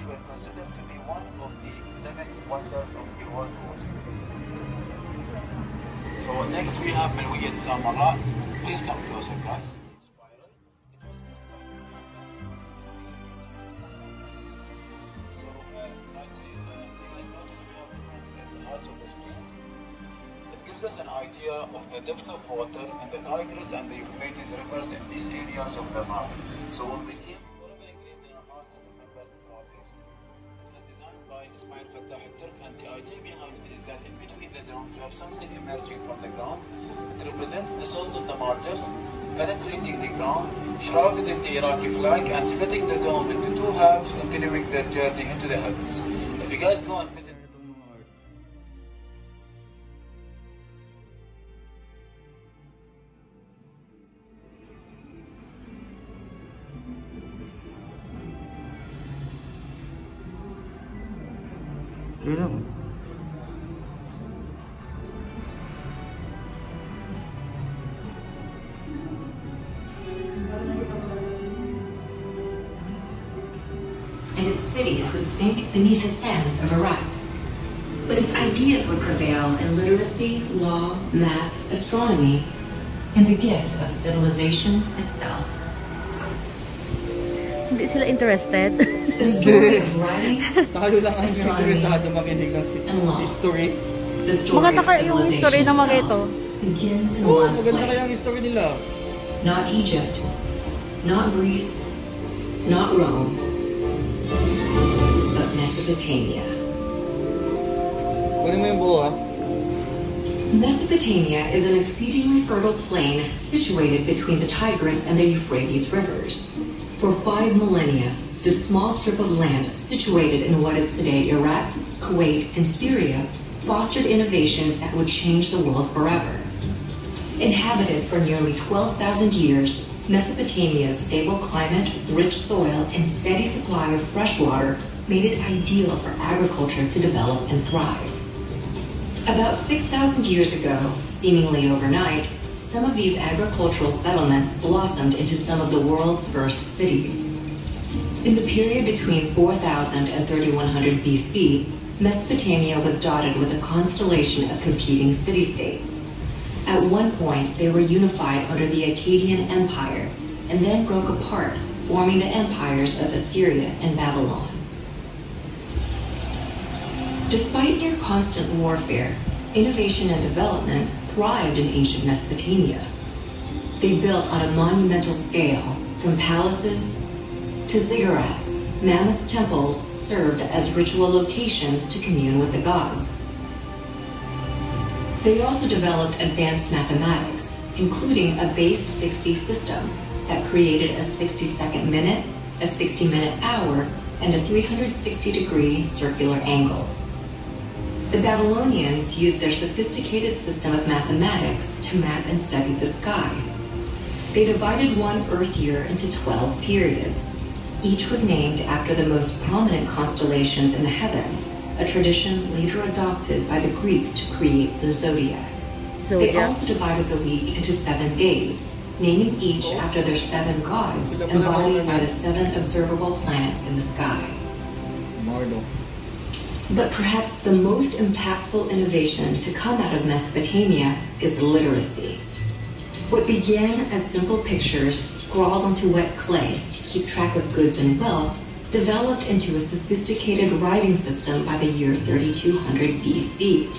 were considered to be one of the 7 wonders of the world. So next we have Pavilion Samara. Please come closer, guys. Of the screens. It gives us an idea of the depth of water in the Tigris and the Euphrates rivers in these areas of the map. So when we came forever engraved in our hearts and remember our history. It was designed by Ismail Fattah al-Turk, and the idea behind it is that in between the domes you have something emerging from the ground. It represents the souls of the martyrs penetrating the ground, shrouded in the Iraqi flag and splitting the dome into 2 halves, continuing their journey into the heavens. If you guys go and visit and its cities would sink beneath the sands of Iraq. But its ideas would prevail in literacy, law, math, astronomy, and the gift of civilization itself. Hindi sila interested. The story of writing, Tayo lang ang astronomy, interesado makinig ng and law. history. The story of civilization itself begins in one Maganda kaya ang place. history nila. Not Egypt, not Greece, not Rome, but Mesopotamia. Kunin mo yung buo, ha? Mesopotamia is an exceedingly fertile plain situated between the Tigris and the Euphrates rivers. For 5 millennia, this small strip of land situated in what is today Iraq, Kuwait, and Syria fostered innovations that would change the world forever. Inhabited for nearly 12,000 years, Mesopotamia's stable climate, rich soil, and steady supply of fresh water made it ideal for agriculture to develop and thrive. About 6,000 years ago, seemingly overnight, some of these agricultural settlements blossomed into some of the world's first cities. In the period between 4000 and 3100 BC, Mesopotamia was dotted with a constellation of competing city-states. At one point, they were unified under the Akkadian Empire, and then broke apart, forming the empires of Assyria and Babylon. Despite near constant warfare, innovation and development thrived in ancient Mesopotamia. They built on a monumental scale, from palaces to ziggurats. Mammoth temples served as ritual locations to commune with the gods. They also developed advanced mathematics, including a base 60 system that created a 60-second minute, a 60-minute hour, and a 360-degree circular angle. The Babylonians used their sophisticated system of mathematics to map and study the sky. They divided one Earth year into 12 periods. Each was named after the most prominent constellations in the heavens, a tradition later adopted by the Greeks to create the zodiac. They also divided the week into 7 days, naming each after their 7 gods, embodied by the 7 observable planets in the sky. But perhaps the most impactful innovation to come out of Mesopotamia is literacy. What began as simple pictures scrawled onto wet clay to keep track of goods and wealth developed into a sophisticated writing system by the year 3200 BC.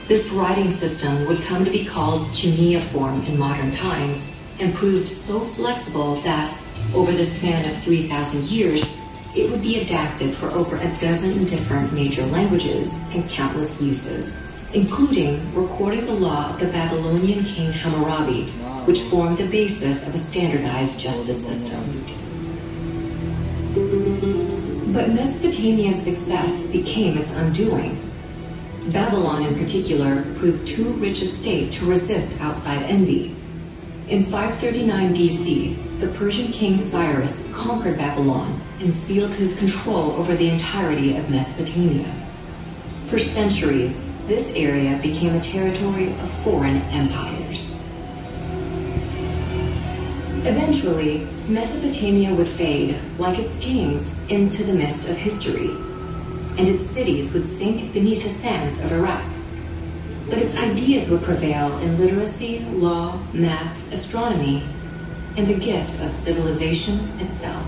This writing system would come to be called cuneiform in modern times and proved so flexible that, over the span of 3,000 years, it would be adapted for over a dozen different major languages and countless uses, including recording the law of the Babylonian king Hammurabi, which formed the basis of a standardized justice system. But Mesopotamia's success became its undoing. Babylon in particular proved too rich a state to resist outside envy. In 539 BC, the Persian king Cyrus conquered Babylon and sealed his control over the entirety of Mesopotamia. For centuries, this area became a territory of foreign empires. Eventually, Mesopotamia would fade, like its kings, into the mist of history, and its cities would sink beneath the sands of Iraq. But its ideas would prevail in literacy, law, math, astronomy, and the gift of civilization itself.